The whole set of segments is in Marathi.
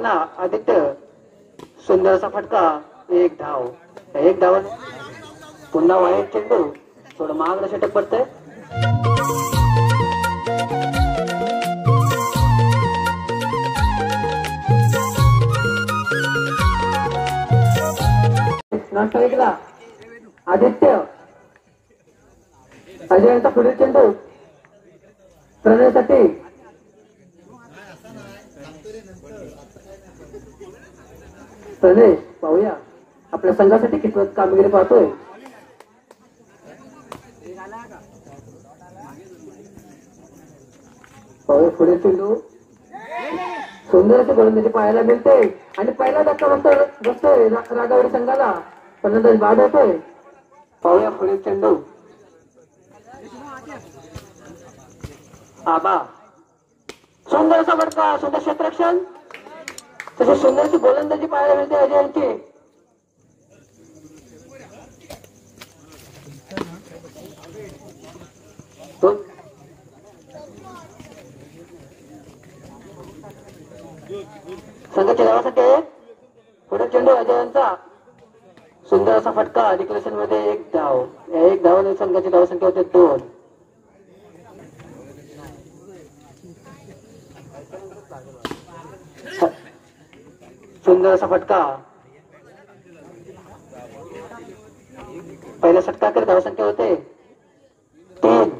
यांना आदित्य सुंदर असा फटका, एक धाव. एक धाव. पुन्हा वाईट चेंडू, थोडं महागडं षटक पडतंय. नाश्ता आदित्य अजयचा पुढील चेंडू प्रणयसाठी. प्रणय पाहूया आपल्या संघासाठी कितपत कामगिरी पाहतोय. पाहूया पुढील चेंडू सुंदर असे गोलंदाजी पाहायला मिळते आणि पहिला धक्का बसतोय रागावडी संघाला. फलंदाज बाद होतोय. पाहूया पुढील चेंडू. आबा सुंदर असा फटका, सुंदर क्षेत्ररक्षण, तसे सुंदरची गोलंदाजी पाहायला मिळते अजय यांची. संघाच्या धावासाठी पुढे चेंडू अजय यांचा सुंदर असा फटका, डिक्लेरेशन मध्ये एक धाव. एक धावाने संघाची धावसंख्या होते 2. सुंदर असा फटका, पहिल्या षटकाकडे धावसंख्या होते 3.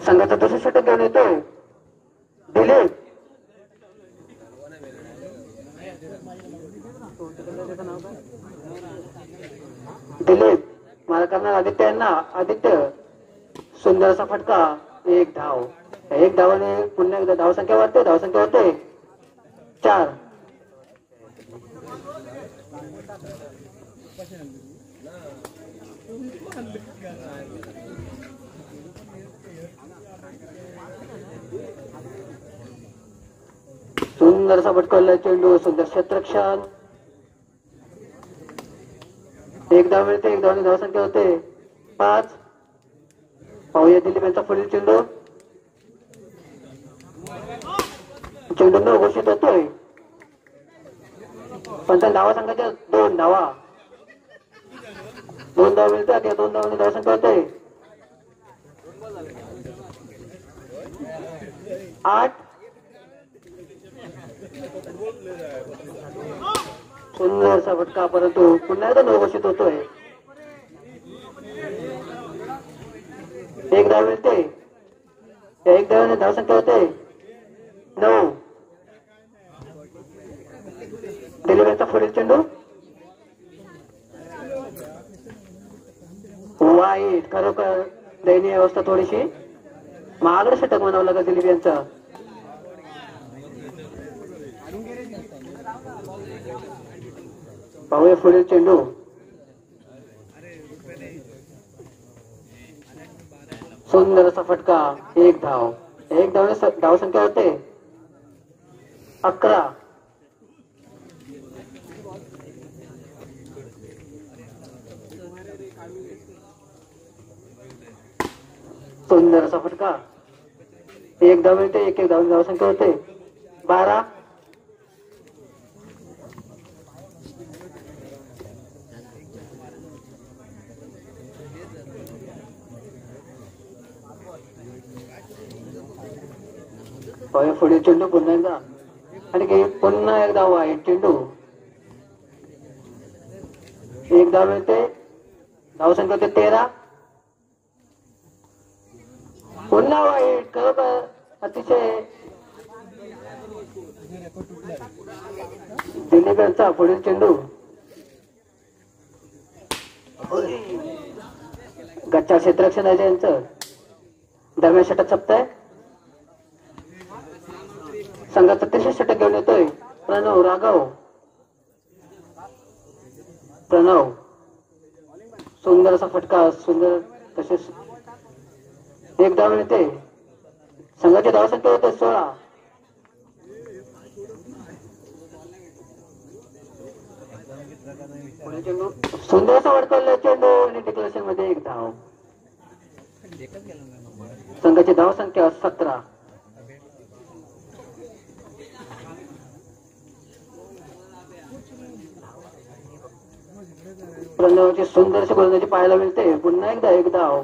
संघाचा दुसरे षटक घेऊन येतो दिलीप. दिलीप मारा करणार आदित्य यांना. आदित्य सुंदर असा फटका, एक धाव. एक धावाने पुन्हा एकदा धावसंख्या वाढते. धावसंख्या होते 4. सुंदर असा फटकावला चेंडू, सुंदर क्षेत्ररक्षण, एक धाव मिळते. एक धावाने धावसंख्या होते 5. पाहूया दिलीप यांचा पुढील चेंडू. चेंडू न घोषित होतोय, पण त्या धावा संघाच्या 2 धावा. 2 धाव मिळतात. या 2 धावांनी धावसंख्या होते 8. सुंदर असा फटका, परंतु पुन्हा एकदा न घोषित होतोय. एक धाव मिळते. एक धावाने धावसंख्या होते 9. दिलीप यांचा पुढील चेंडू वाईट. खरोखर दयनीय अवस्था, थोडीशी महागडं षटक म्हणावं लागेल दिलीप यांचं. पाहूया पुढील चेंडू. सुंदर असा फटका, एक धाव. एक धावने धावसंख्या होते 11. सुंदर असा फटका, एक धाव मिळते. एक धावने धावसंख्या होते 12. पुढे चेंडू पुन्हा एकदा आणि पुन्हा एक धाव आहे. चेंडू एक धाव मिळते. धावसंख्या होते 13. पुन्हा वाईट. खरोखर अतिशय दिलीप यांचा पुढील चेंडू गच्चा क्षेत्ररक्षण आहे यांचं. दरम्यान षटक सपताय. संघाचा 33 षटक घेऊन येतोय प्रणव राघव. प्रणव सुंदर असा फटका, सुंदर तसेच एक धाव मिळते. संघाची धावसंख्या होते 16. चेंडू सुंदर असा वडकवला चेंडू आणि डिक्लेरेशन मध्ये एक धाव. संघाची धावसंख्या 17. प्रणवची सुंदरशी गोलंदाजी पाहायला मिळते. पुन्हा एकदा एक धाव.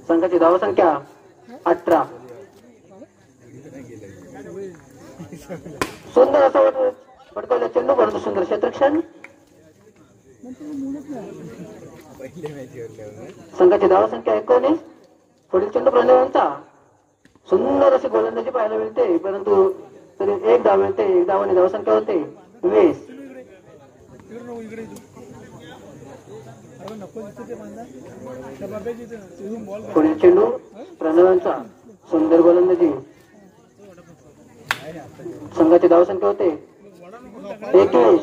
संघाची धावसंख्या 18. सुंदर असा फटकावला चेंडू परंतु सुंदर क्षेत्ररक्षण. संघाची धावसंख्या 19. पुढील चेंडू प्रणवांचा. सुंदर अशी गोलंदाजी पाहायला मिळते परंतु तरी एक धाव मिळते. एक धावाने धावसंख्या होते 20. पुढील चेंडू प्रणवांचा. सुंदर गोलंदाजी. संघाची धावसंख्या होते 21.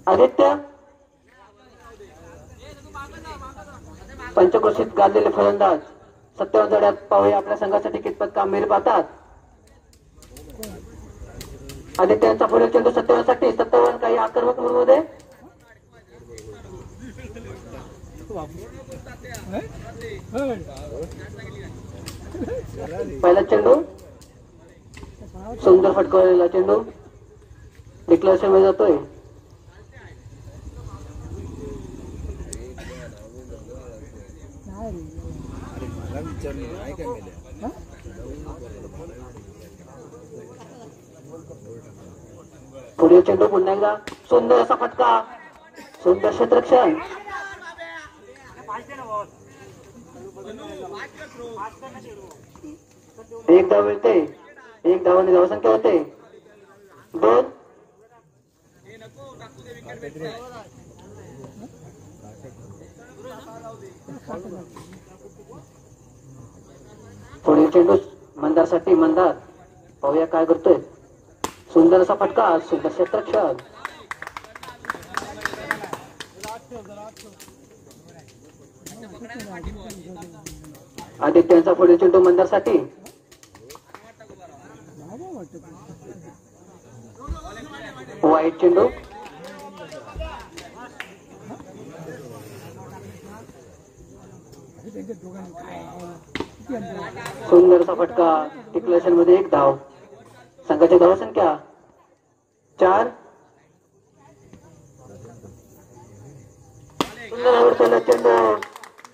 आदित्य पंचक्रोशीत गाजलेले फलंदाज 57 जड्यात पाहूया आपल्या संघासाठी कितपत कामगिरी पाहतात. आदित्यांचा पुढील चेंडू 57 साठी. 57 काही आक्रमक मूडमध्ये. पहिला चेंडू सुंदर फटकावलेला चेंडू डिक्लेरेशन मध्ये जातोय. पुढील चेंडू पुन्हा एकदा सुंदर असा फटका. सुंदर क्षेत्ररक्षण. एक धाव मिळते. एक धावाने धावसंख्या होते 2. पुढील चेंडू मंदारसाठी. मंदार पाहूया काय करतोय. सुंदर असा फटका. सुंदर क्षेत्ररक्षण. आदित्यांचा पुढील चेंडू मंदारसाठी. वाईट चेंडू. सुंदर असा फटका. डिक्लेरेशन मध्ये एक धाव. संघाची धावसंख्या 4. सुंदर आवडतेला चेंडू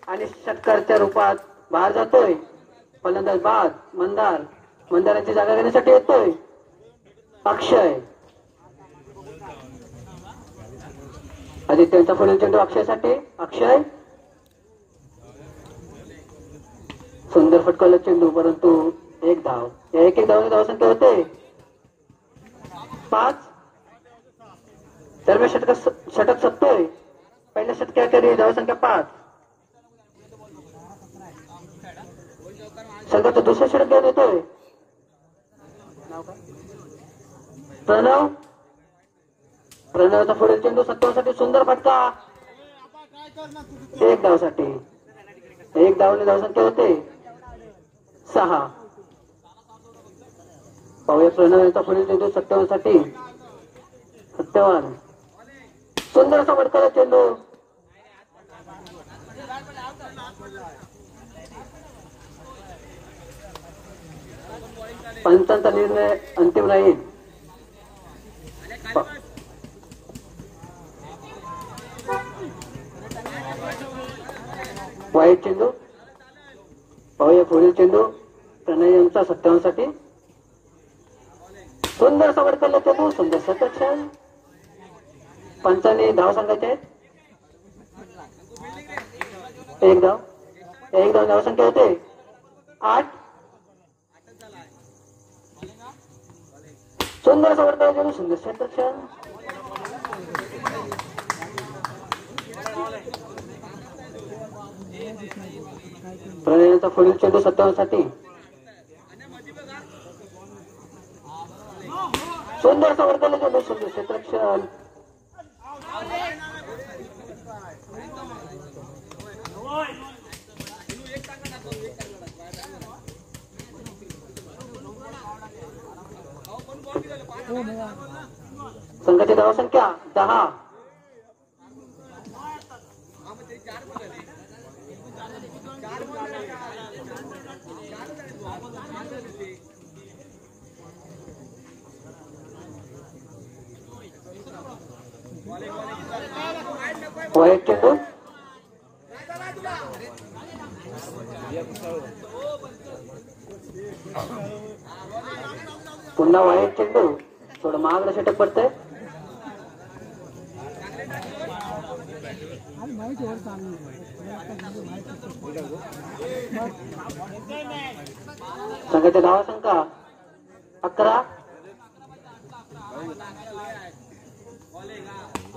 आणि षटकारच्या रूपात बाहेर जातोय. फलंदाज बाद. मंदार. मंदाराची जागा घेण्यासाठी येतोय अक्षय. आदित्यांचा पुढील चेंडू अक्षयसाठी. अक्षय सुंदर फटकावला चेंडू परंतु एक धाव. या एक धावाने धावसंख्या होते 5. दरम्यान षटक सपतोय. पहिल्या षटकाखेरी धावसंख्या 5. संघाचं दुसरं षटक घेऊन येतोय प्रणव. प्रणवचा पुढील चेंडू 57 साठी. सुंदर फटका. एक धावसाठी. एक धावने धावसंख्या होते 6. पाहूया प्रणव यांचा पुढील चेंडू 57 साठी. 57. सुंदर असा फटकाला चेंडू. पंचांचा निर्णय अंतिम राहील. वाईट चेंडू. पाहूया पुढील चेंडू प्रणय यांचा 57 साठी. सुंदर असा फटकाला चेंडू. सुंदर क्षेत्ररक्षण. पंचांनी धाव सांगायचे आहेत. एक धाव. एक धाव धावसंख्या होते 8. सुंदर असा फटकाला चेंडू. सुंदर क्षेत्ररक्षण. प्रणयचा पुढील चेंडू 57 साठी. सुंदर असा फटकाला चेंडू. सुंदर क्षेत्ररक्षण. संघाची धावसंख्या 10. वाईट चेंडू पुन्हा वाईट चेंडू थोडं महागडं षटक पडतंय. संघाच्या धावा संख्या 11.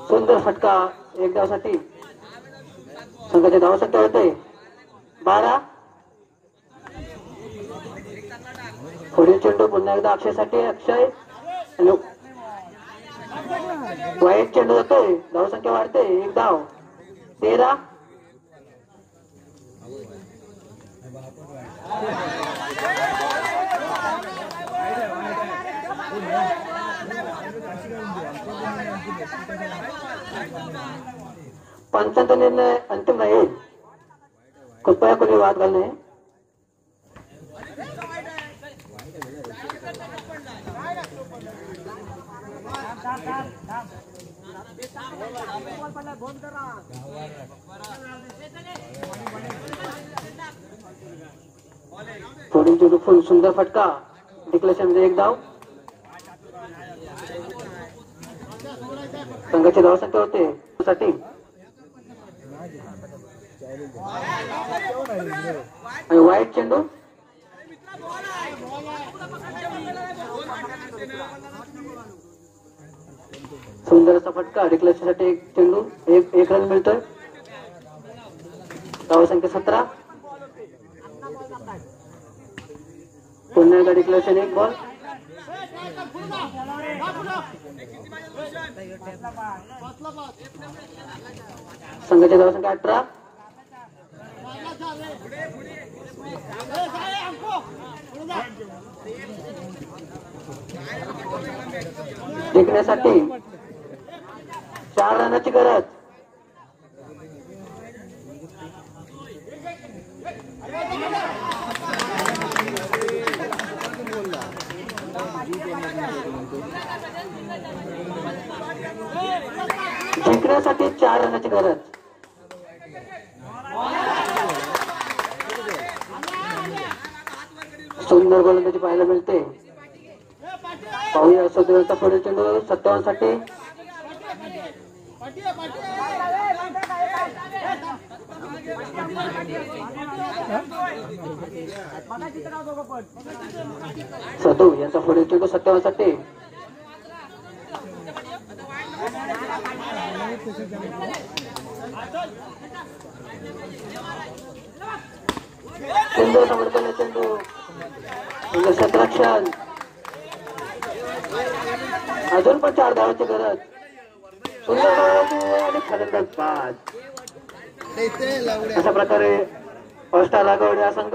सुंदर फटका एक धावासाठी. संघाच्या धावा संख्या होते 12. पुढील चेंडू पुन्हा एकदा अक्षयसाठी. अक्षय वाईट चेंडू जातोय. धाव संख्या वाढते. एक धाव 13. पंचांचा निर्णय अंतिम राहील. कृपया कोणी वाद घालू नये. पुढील चेंडू फुल सुंदर फटका. डिक्लेरेशन मध्ये एक धाव. संघाची धाव संख्या होते साठी. आणि वाईट चेंडू सुंदर असा फटका. डिक्लेरेशन साठी एक चेंडू एक रन मिळतोय. धाव संख्या 17. पुन्हा एकदा डिक्लेरेशन एक बॉल. संघाची धाव संख्या 18. जिंकण्यासाठी 4 रनाची गरज. जिंकण्यासाठी 4 रनाची गरज. सुंदर गोलंदाजी पाहायला मिळते. पाहूया सदोचा पुढील चेंडू 57 साठी. सदू यांचा पुढील चेंडू 57 साठी. सुंदर समर्थन चेंडू 17 क्षण. अजून पण 4 धावांची गरज. सुंदर आणि फलंदाज बाद. अशा प्रकारे फर्स्ट लागवड या संघ